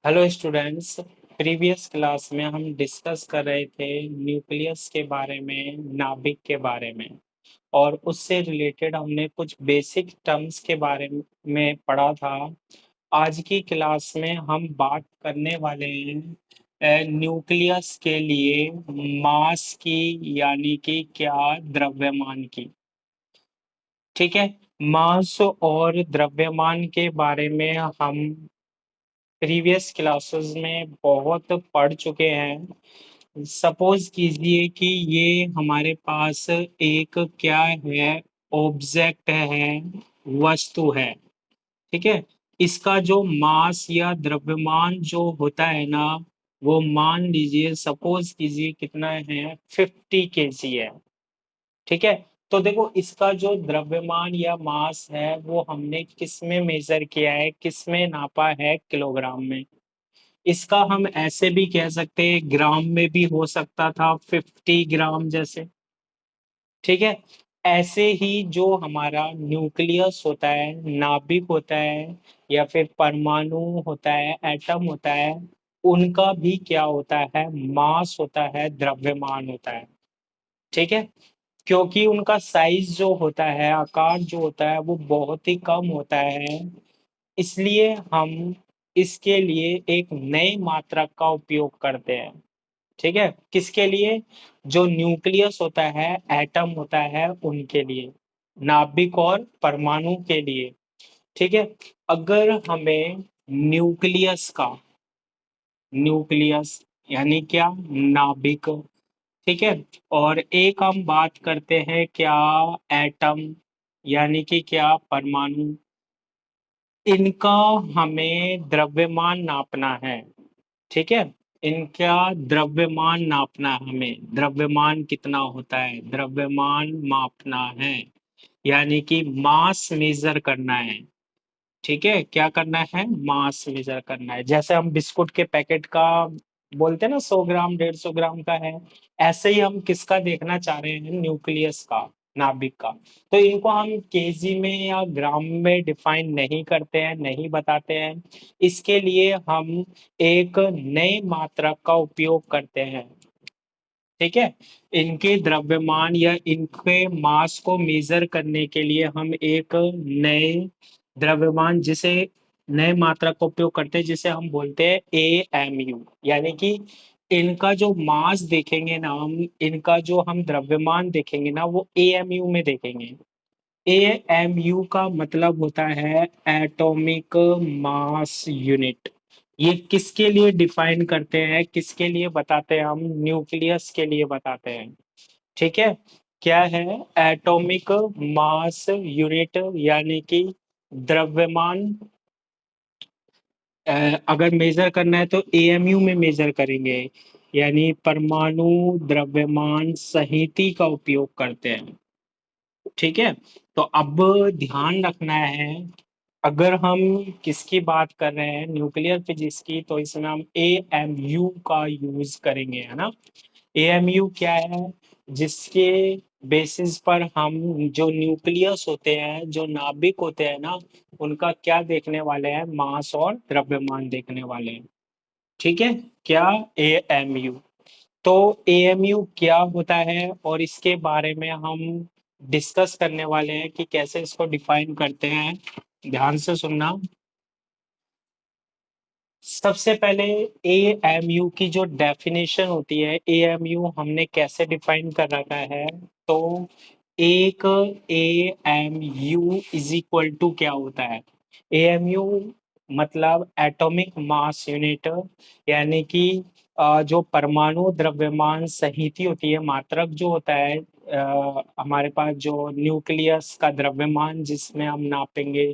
Hello students. Previous class में हम discuss कर रहे थे न्यूक्लियस के बारे में, नाभिक के बारे में, और उससे रिलेटेड हमने कुछ बेसिक टर्म्स के बारे में पढ़ा था। आज की क्लास में हम बात करने वाले हैं न्यूक्लियस के लिए मास की, यानी कि क्या, द्रव्यमान की। ठीक है। मास और द्रव्यमान के बारे में हम प्रीवियस क्लासेस में बहुत पढ़ चुके हैं। सपोज कीजिए कि ये हमारे पास एक क्या है, ऑब्जेक्ट है, वस्तु है। ठीक है। इसका जो मास या द्रव्यमान जो होता है ना, वो मान लीजिए, सपोज कीजिए कितना है, 50 kg है। ठीक है। तो देखो, इसका जो द्रव्यमान या मास है वो हमने किस में मेजर किया है, किस में नापा है, किलोग्राम में। इसका हम ऐसे भी कह सकते हैं, ग्राम में भी हो सकता था, 50 ग्राम जैसे। ठीक है। ऐसे ही जो हमारा न्यूक्लियस होता है, नाभिक होता है, या फिर परमाणु होता है, एटम होता है, उनका भी क्या होता है, मास होता है, द्रव्यमान होता है। ठीक है। क्योंकि उनका साइज जो होता है, आकार जो होता है, वो बहुत ही कम होता है, इसलिए हम इसके लिए एक नए मात्रक का उपयोग करते हैं। ठीक है। किसके लिए? जो न्यूक्लियस होता है, एटम होता है, उनके लिए, नाभिक और परमाणु के लिए। ठीक है। अगर हमें न्यूक्लियस यानी क्या, नाभिक। ठीक है। और एक हम बात करते हैं क्या, एटम, यानी कि क्या, परमाणु। इनका हमें द्रव्यमान नापना है। ठीक है। इनका द्रव्यमान नापना है, हमें द्रव्यमान कितना होता है, द्रव्यमान मापना है, यानी कि मास मेजर करना है। ठीक है। क्या करना है? मास मेजर करना है। जैसे हम बिस्कुट के पैकेट का बोलते हैं ना, 100 ग्राम, 150 ग्राम का है। ऐसे ही हम किसका देखना चाह रहे हैं, न्यूक्लियस का, नाभिक का। तो इनको हम केजी में या ग्राम में डिफाइन नहीं करते हैं, नहीं बताते हैं। इसके लिए हम एक नए मात्रक का उपयोग करते हैं। ठीक है। इनके द्रव्यमान या इनके मास को मेजर करने के लिए हम एक नए द्रव्यमान, जिसे नए मात्रा का उपयोग करते हैं, जिसे हम बोलते हैं AMU। यानी कि इनका जो मास देखेंगे ना हम, इनका जो हम द्रव्यमान देखेंगे ना, वो AMU में देखेंगे। AMU का मतलब होता है एटॉमिक मास यूनिट। ये किसके लिए डिफाइन करते हैं, किसके लिए बताते हैं? हम न्यूक्लियस के लिए बताते हैं। ठीक है। क्या है? एटॉमिक मास यूनिट, यानी कि द्रव्यमान। अगर मेजर करना है तो AMU में मेजर करेंगे, यानी परमाणु द्रव्यमान सहिति का उपयोग करते हैं। ठीक है। तो अब ध्यान रखना है, अगर हम किसकी बात कर रहे हैं, न्यूक्लियर फिजिक्स की, तो इसमें हम AMU का यूज करेंगे, है ना। AMU क्या है? जिसके बेसिस पर हम जो न्यूक्लियस होते हैं, जो नाभिक होते हैं ना, उनका क्या देखने वाले हैं, मास और द्रव्यमान देखने वाले हैं। ठीक है। क्या? AMU। तो AMU क्या होता है, और इसके बारे में हम डिस्कस करने वाले हैं कि कैसे इसको डिफाइन करते हैं। ध्यान से सुनना। सबसे पहले AMU की जो डेफिनेशन होती है, AMU हमने कैसे डिफाइन कर रखा है, तो एक AMU इज इक्वल टू क्या होता है? AMU मतलब एटॉमिक मास यूनिट, यानी कि जो परमाणु द्रव्यमान सहिति होती है, मात्रक जो होता है, हमारे पास जो न्यूक्लियस का द्रव्यमान जिसमें हम नापेंगे,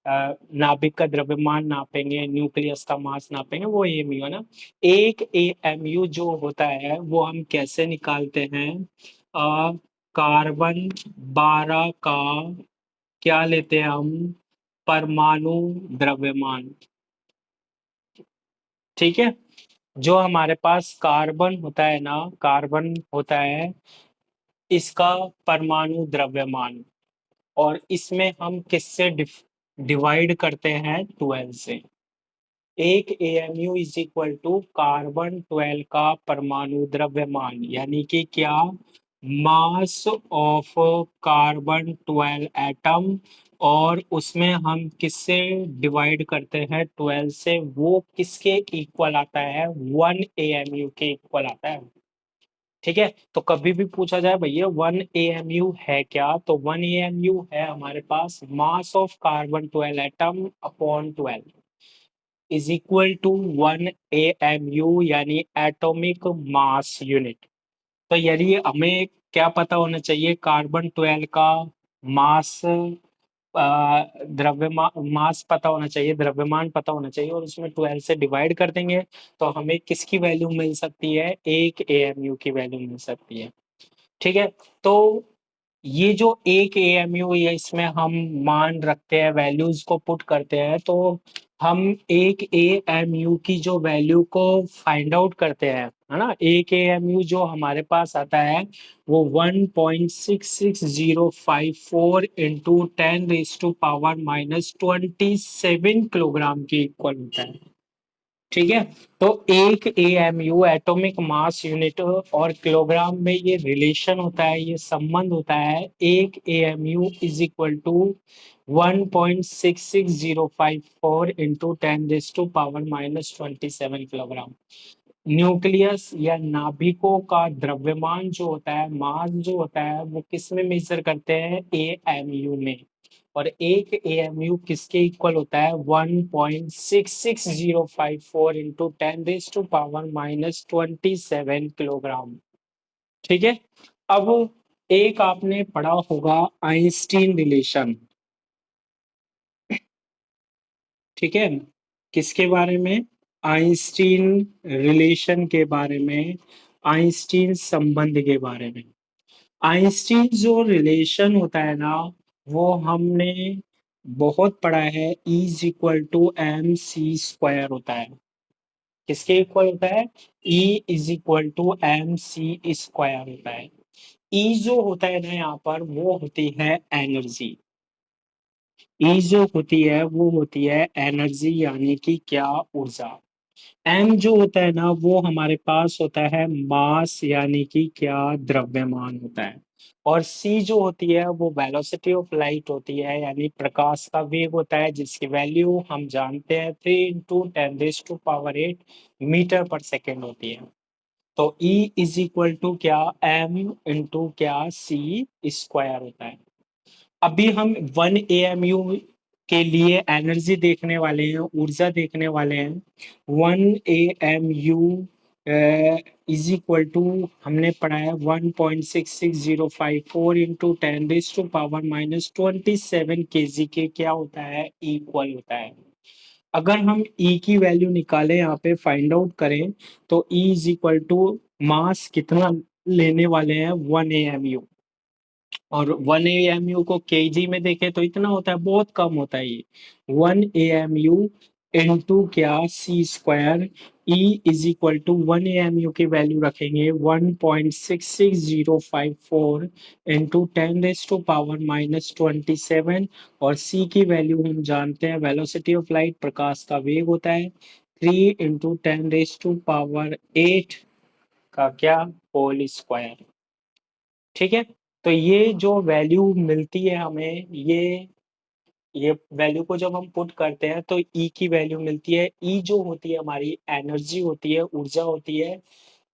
नाभिक का द्रव्यमान नापेंगे, न्यूक्लियस का मास नापेंगे, वो AMU है ना। एक AMU जो होता है वो हम कैसे निकालते हैं? कार्बन 12 का क्या लेते हैं हम, परमाणु द्रव्यमान। ठीक है। जो हमारे पास कार्बन होता है ना, कार्बन होता है, इसका परमाणु द्रव्यमान, और इसमें हम किससे डिवाइड करते हैं, 12 से। एक AMU is equal to carbon 12 का परमाणु द्रव्यमान, यानी कि क्या, मास ऑफ कार्बन 12 एटम, और उसमें हम किससे डिवाइड करते हैं, 12 से, वो किसके इक्वल आता है, 1 AMU के इक्वल आता है। ठीक है, तो कभी भी पूछा जाए भैया 1 AMU है क्या, तो 1 AMU है हमारे पास mass of carbon 12 atom upon 12 is equal to 1 AMU, यानी एटॉमिक मास यूनिट। तो यदि हमें क्या पता होना चाहिए, कार्बन 12 का मास, द्रव्यमान मास पता होना चाहिए, द्रव्यमान पता होना चाहिए, और उसमें 12 से डिवाइड कर देंगे तो हमें किसकी वैल्यू मिल सकती है, 1 AMU की वैल्यू मिल सकती है। ठीक है, तो ये जो 1 AMU है, इसमें हम मान रखते हैं, वैल्यूज को पुट करते हैं, तो हम 1 AMU की जो वैल्यू को फाइंड आउट करते हैं, है ना, 1 AMU जो हमारे पास आता है वो 1.66054 इंटू 10⁻⁻27 किलोग्राम के इक्वल होता है। ठीक है, तो 1 AMU एटॉमिक मास यूनिट और किलोग्राम में ये रिलेशन होता है, ये संबंध होता है, 1 AMU is equal to 1.66054 into 10⁻⁻27 kilogram. Nucleus या नाभिकों का द्रव्यमान जो होता है, मास जो होता है, वो किस में मेजर करते हैं, AMU में। और 1 AMU किसके इक्वल होता है, 1.66054 इंटू 10⁻⁻27 किलोग्राम। ठीक है, अब एक आपने पढ़ा होगा आइंस्टीन रिलेशन। ठीक है, किसके बारे में, आइंस्टीन रिलेशन के बारे में, आइंस्टीन संबंध के बारे में। आइंस्टीन जो रिलेशन होता है ना, वो हमने बहुत पढ़ा है, इज इक्वल टू MC² होता है। किसके इक्वल होता है, E is equal to MC² होता है। E जो होता है ना यहाँ पर, वो होती है एनर्जी। E जो होती है वो होती है एनर्जी, यानी कि क्या, ऊर्जा। M जो होता है ना, वो हमारे पास होता है मास, यानी कि क्या, द्रव्यमान होता है। और C जो होती है वो वेलोसिटी ऑफ लाइट होती है, यानी प्रकाश का वेग होता है, जिसकी वैल्यू हम जानते हैं 3 × 10⁸ मीटर पर सेकेंड होती है। तो E इज इक्वल टू क्या, M इंटू क्या, C² होता है। अभी हम 1 AMU के लिए एनर्जी देखने वाले हैं, ऊर्जा देखने वाले हैं। 1 AMU इज इक्वल टू, हमने पढ़ा है 1.66054 इंटू 10⁻⁻27 के क्या होता है, इक्वल होता है। अगर हम E की वैल्यू निकालें, यहाँ पे फाइंड आउट करें, तो E is equal to mass कितना लेने वाले हैं, 1 AMU। और 1 AMU को केजी में देखें तो इतना होता है, बहुत कम होता है ये, 1 AMU इंटू क्या, C²। E is equal to 1 AMU की वैल्यू रखेंगे 1.66054 इंटू 10⁻⁻27, और C की वैल्यू हम जानते हैं, वेलोसिटी ऑफ लाइट, प्रकाश का वेग होता है, 3 × 10⁸ का क्या, होल स्क्वायर। ठीक है, तो ये जो वैल्यू मिलती है हमें, ये वैल्यू को जब हम पुट करते हैं तो E की वैल्यू मिलती है। E जो होती है हमारी एनर्जी होती है, ऊर्जा होती है,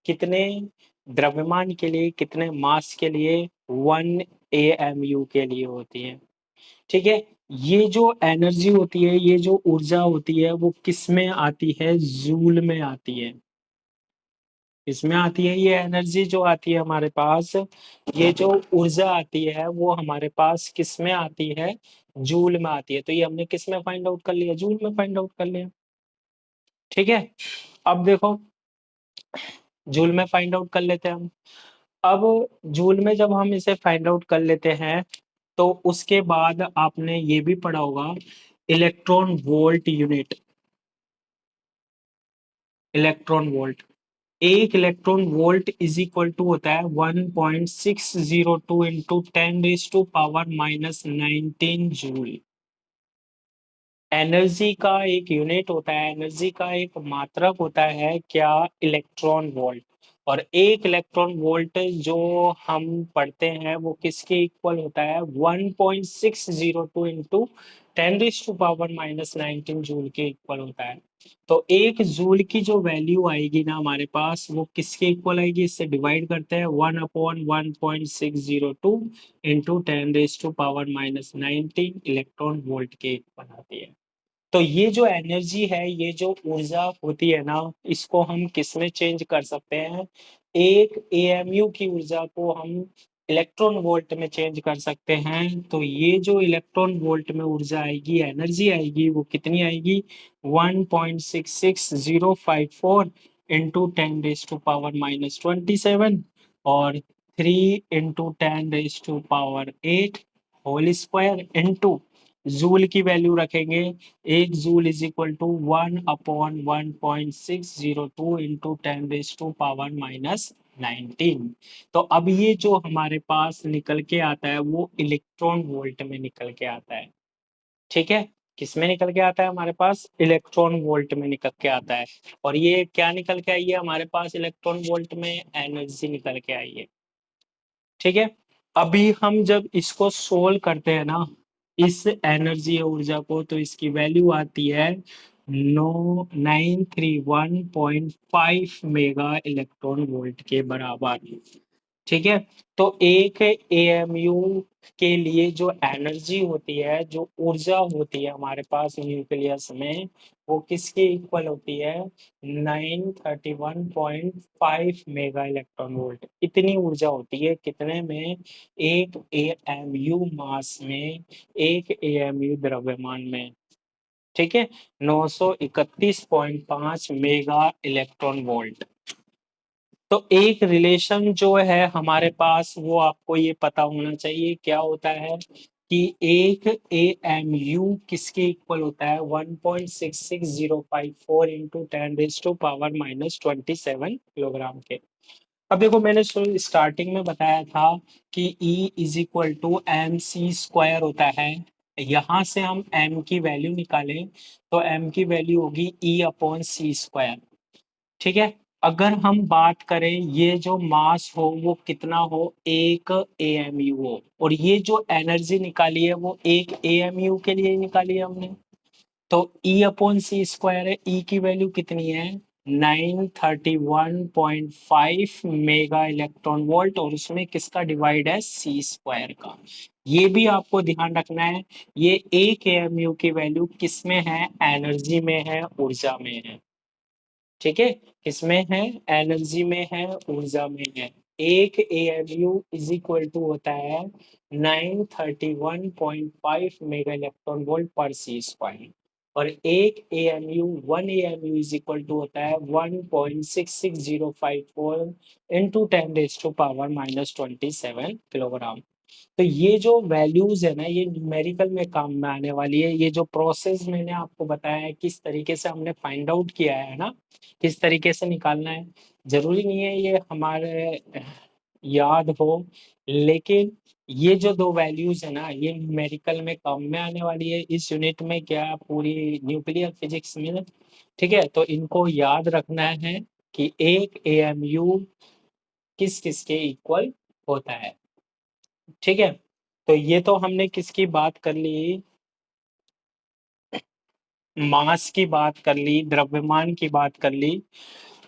कितने द्रव्यमान के लिए, कितने मास के लिए, 1 AMU के लिए होती है। ठीक है, ये जो एनर्जी होती है, ये जो ऊर्जा होती है, वो किस में आती है, जूल में आती है। इसमें आती है ये एनर्जी जो आती है हमारे पास, ये जो ऊर्जा आती है वो हमारे पास किस में आती है, जूल में आती है। तो ये हमने किस में फाइंड आउट कर लिया, जूल में फाइंड आउट कर लिया। ठीक है, अब देखो, जूल में फाइंड आउट कर लेते हैं हम। अब जूल में जब हम इसे फाइंड आउट कर लेते हैं, तो उसके बाद आपने ये भी पढ़ा होगा, electron volt unit. Electron volt, एक electron volt is equal to होता है 1.602 इंटू 10⁻⁻19 जूल। एनर्जी का एक यूनिट होता है, एनर्जी का एक मात्रक होता है क्या, इलेक्ट्रॉन वोल्ट। और एक इलेक्ट्रॉन वोल्ट जो हम पढ़ते हैं वो किसके इक्वल होता है, 1.602 इंटू 10⁻⁻19 जूल के इक्वल होता है। तो एक जूल की जो वैल्यू आएगी ना हमारे पास, वो किसके इक्वल आएगी, इससे डिवाइड करते हैं, 1/1.602 इंटू 10⁻⁻19 इलेक्ट्रॉन वोल्ट के इक्वल आती है। तो ये जो एनर्जी है, ये जो ऊर्जा होती है ना, इसको हम किस में चेंज कर सकते हैं, एक एएमयू की ऊर्जा को हम इलेक्ट्रॉन वोल्ट में चेंज कर सकते हैं। तो ये जो इलेक्ट्रॉन वोल्ट में ऊर्जा आएगी, एनर्जी आएगी, वो कितनी आएगी, 1.66054 इंटू 10⁻⁻27 और 3 into 10⁻8 whole square into joule की वैल्यू रखेंगे। एक joule is equal to 1/1.602 into 10⁻⁻19। तो अब ये जो हमारे पास निकल के आता है वो इलेक्ट्रॉन वोल्ट में निकल के आता है। ठीक है, किस में निकल के आता है, हमारे पास इलेक्ट्रॉन वोल्ट में निकल के आता है। और ये क्या निकल के आई है हमारे पास, इलेक्ट्रॉन वोल्ट में एनर्जी निकल के आई है। ठीक है, अभी हम जब इसको सोल्व करते हैं ना, इस एनर्जी या ऊर्जा को, तो इसकी वैल्यू आती है 931.5 मेगा इलेक्ट्रॉन वोल्ट के बराबर। ठीक है, तो एक एएमयू के लिए जो एनर्जी होती है, जो ऊर्जा होती है हमारे पास न्यूक्लियस में, वो किसके इक्वल होती है, 931.5 मेगा इलेक्ट्रॉन वोल्ट। इतनी ऊर्जा होती है कितने में, एक एएमयू मास में, एक एएमयू द्रव्यमान में। ठीक है, 931.5 मेगा इलेक्ट्रॉन वोल्ट। तो एक रिलेशन जो है हमारे पास, वो आपको ये पता होना चाहिए क्या होता है, कि एक एएमयू किसके इक्वल होता है, 1.66054 इंटू 10⁻⁻27 किलोग्राम के। अब देखो, मैंने स्टार्टिंग में बताया था कि E is equal to M C square होता है। यहां से हम m की वैल्यू निकालें तो m की वैल्यू होगी E/c²। ठीक है, अगर हम बात करें ये जो मास हो वो कितना हो, एक एएमयू हो, और ये जो एनर्जी निकाली है वो एक एएमयू के लिए ही निकाली है हमने। तो E/c² है, E की वैल्यू कितनी है, 931.5 मेगा इलेक्ट्रॉन वोल्ट, और उसमें किसका डिवाइड है, c² का। ये भी आपको ध्यान रखना है, ये एक एएमयू की वैल्यू किस में है, एनर्जी में है, ऊर्जा में है। ठीक है, किसमें है, एनर्जी में है, ऊर्जा में है। एक एएमयू इज इक्वल टू होता है 931.5 मेगा इलेक्ट्रॉन वोल्ट पर c²। और एक AMU, one AMU is equal to होता है 1.66054 इंटू 10⁻⁻27 किलोग्राम। तो ये जो वैल्यूज है ना, ये न्यूमेरिकल में काम में आने वाली है। ये जो प्रोसेस मैंने आपको बताया है, किस तरीके से हमने फाइंड आउट किया है ना, किस तरीके से निकालना है, जरूरी नहीं है ये हमारे याद हो, लेकिन ये जो दो वैल्यूज है ना, ये न्यूमेरिकल में काम में आने वाली है इस यूनिट में, क्या पूरी न्यूक्लियर फिजिक्स में। ठीक है, तो इनको याद रखना है कि एक एएमयू किस किस के इक्वल होता है। ठीक है, तो ये तो हमने किसकी बात कर ली, मास की बात कर ली, द्रव्यमान की बात कर ली।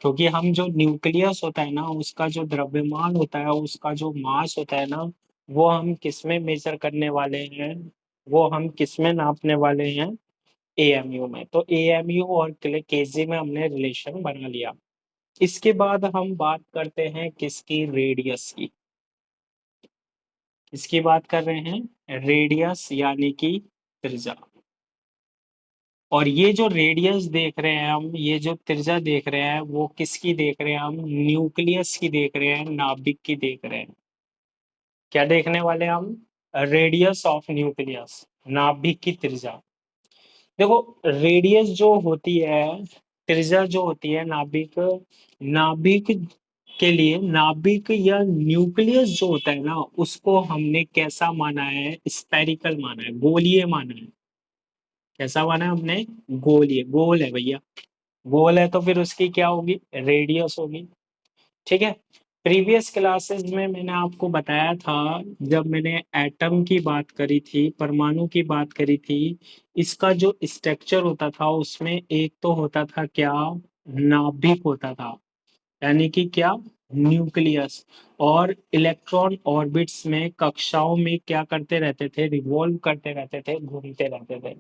क्योंकि हम जो न्यूक्लियस होता है ना, उसका जो द्रव्यमान होता है, उसका जो मास होता है ना, वो हम किस में मेजर करने वाले हैं, वो हम किस में नापने वाले हैं, एएमयू में। तो एएमयू और केजी में हमने रिलेशन बना लिया। इसके बाद हम बात करते हैं किसकी, रेडियस की। इसकी बात कर रहे हैं, रेडियस यानी कि त्रिज्या। और ये जो रेडियस देख रहे हैं हम, ये जो त्रिज्या देख रहे हैं, वो किसकी देख रहे हैं हम, न्यूक्लियस की देख रहे हैं, नाभिक की देख रहे हैं। क्या देखने वाले हैं हम, रेडियस ऑफ न्यूक्लियस, नाभिक की त्रिज्या। देखो, रेडियस जो होती है, त्रिज्या जो होती है नाभिक, नाभिक के लिए, नाभिक या न्यूक्लियस जो होता है ना, उसको हमने कैसा माना है, स्पेरिकल माना है, गोलीय माना है। कैसा बना हमने? गोल, ये गोल है भैया। गोल है तो फिर उसकी क्या होगी? रेडियस होगी। ठीक है। प्रीवियस क्लासेस में मैंने आपको बताया था, जब मैंने एटम की बात करी थी, परमाणु की बात करी थी, इसका जो स्ट्रक्चर होता था उसमें एक तो होता था क्या? नाभिक होता था, यानी कि क्या? न्यूक्लियस। और इलेक्ट्रॉन ऑर्बिट्स में, कक्षाओं में क्या करते रहते थे? रिवॉल्व करते रहते थे, घूमते रहते थे।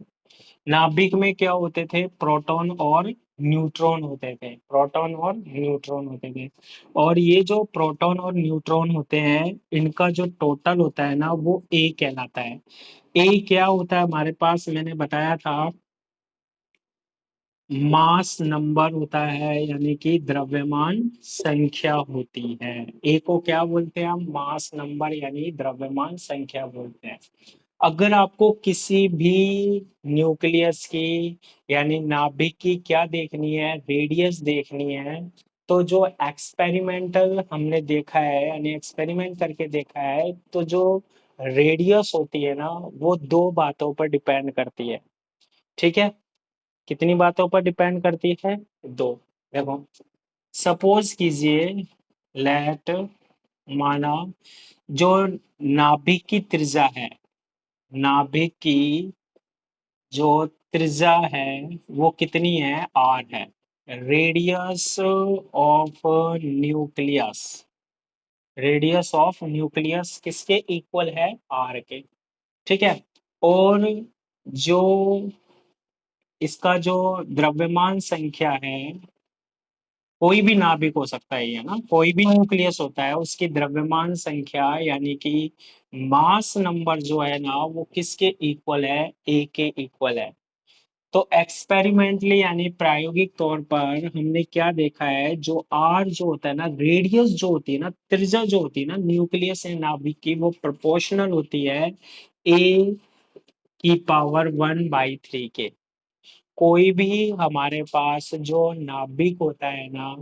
नाभिक में क्या होते थे? प्रोटॉन और न्यूट्रॉन होते थे, प्रोटॉन और न्यूट्रॉन होते थे। और ये जो प्रोटॉन और न्यूट्रॉन होते हैं, इनका जो टोटल होता है ना, वो ए कहलाता है। ए क्या होता है हमारे पास? मैंने बताया था, मास नंबर होता है, यानी कि द्रव्यमान संख्या होती है। ए को क्या बोलते हैं हम? मास नंबर यानी द्रव्यमान संख्या बोलते हैं। अगर आपको किसी भी न्यूक्लियस की, यानी नाभिक की क्या देखनी है? रेडियस देखनी है। तो जो एक्सपेरिमेंटल हमने देखा है, यानी एक्सपेरिमेंट करके देखा है, तो जो रेडियस होती है ना, वो दो बातों पर डिपेंड करती है। ठीक है। कितनी बातों पर डिपेंड करती है? दो। देखो, सपोज कीजिए, लेट, माना, जो नाभिक की त्रिज्या है, नाभिक की जो त्रिज्या है वो कितनी है? आर है। Radius of nucleus, radius of nucleus किसके इक्वल है? आर के। ठीक है। और जो इसका जो द्रव्यमान संख्या है, कोई भी नाभिक हो सकता है ये ना, कोई भी न्यूक्लियस होता है, उसकी द्रव्यमान संख्या यानी कि मास नंबर जो है ना, वो किसके इक्वल है? ए के इक्वल है। तो एक्सपेरिमेंटली यानी प्रायोगिक तौर पर हमने क्या देखा है, जो आर जो होता है ना, रेडियस जो होती है ना, त्रिज्या जो होती है ना न्यूक्लियस या नाभिक की, वो प्रोपोर्शनल होती है ए की पावर 1/3 के। कोई भी हमारे पास जो नाभिक होता है ना,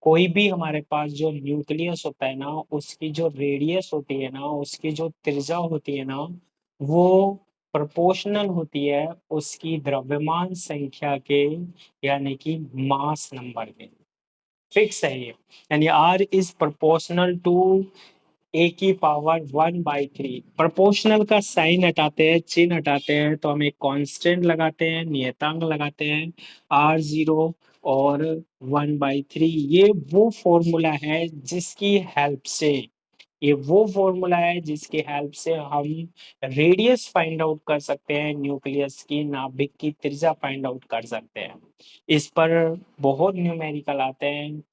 कोई भी हमारे पास जो न्यूक्लियस होता है ना, उसकी जो रेडियस होती है ना, उसकी जो त्रिज्या होती है ना, वो प्रोपोर्शनल होती है उसकी द्रव्यमान संख्या के, यानी कि मास नंबर के। फिक्स है ये, यानी आर इज प्रोपोर्शनल टू ए की पावर 1/3। प्रोपोर्शनल का साइन हटाते हैं, चिन्ह हटाते हैं, तो हम एक कांस्टेंट लगाते हैं, नियतांक लगाते हैं, R0 और 1/3। ये वो फॉर्मूला है जिसकी हेल्प से, ये वो फॉर्मूला है जिसकी हेल्प से हम रेडियस फाइंड आउट कर सकते हैं, न्यूक्लियस की, नाभिक की त्रिज्या फाइंड आउट कर सकते हैं। इस पर बहुत न्यूमेरिकल आते हैं।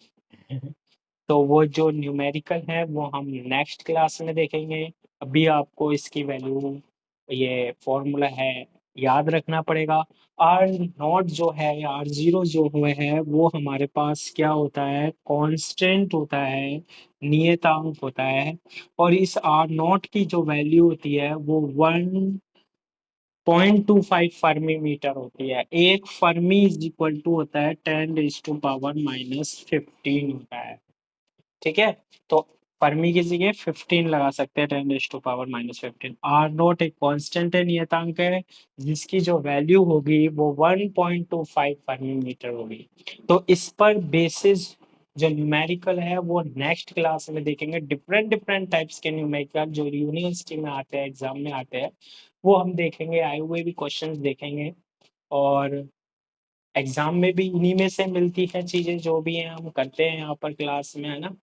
तो वो जो न्यूमेरिकल है वो हम नेक्स्ट क्लास में देखेंगे। अभी आपको इसकी वैल्यू, ये फॉर्मूला है, याद रखना पड़ेगा। आर नॉट जो है, R0 जो हुए है, वो हमारे पास क्या होता है? कांस्टेंट होता है, नियतांक होता है। और इस आर नॉट की जो वैल्यू होती है वो 1.25 फर्मी मीटर होती है। एक फर्मी इज इक्वल टू होता है 10⁻⁻15 होता है। ठीक है। तो फर्मी की जगह 15 लगा सकते हैं, 10⁻⁻15। आर नोट एक कांस्टेंट है, नियतांक है, जिसकी जो वैल्यू होगी वो 1.25 फर्मी मीटर होगी। तो इस पर बेसिस जो न्यूमेरिकल है वो नेक्स्ट क्लास में देखेंगे। डिफरेंट डिफरेंट टाइप्स के न्यूमेरिकल जो यूनिवर्सिटी में आते हैं, एग्जाम में आते हैं, वो हम देखेंगे, आए हुए भी क्वेश्चंस देखेंगे। और एग्जाम में भी इन्हीं में से मिलती है चीजें, जो भी हैं हम करते हैं यहाँ पर क्लास में, है ना।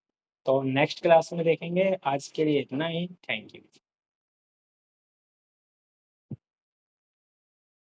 तो नेक्स्ट क्लास में देखेंगे। आज के लिए इतना ही। Thank you.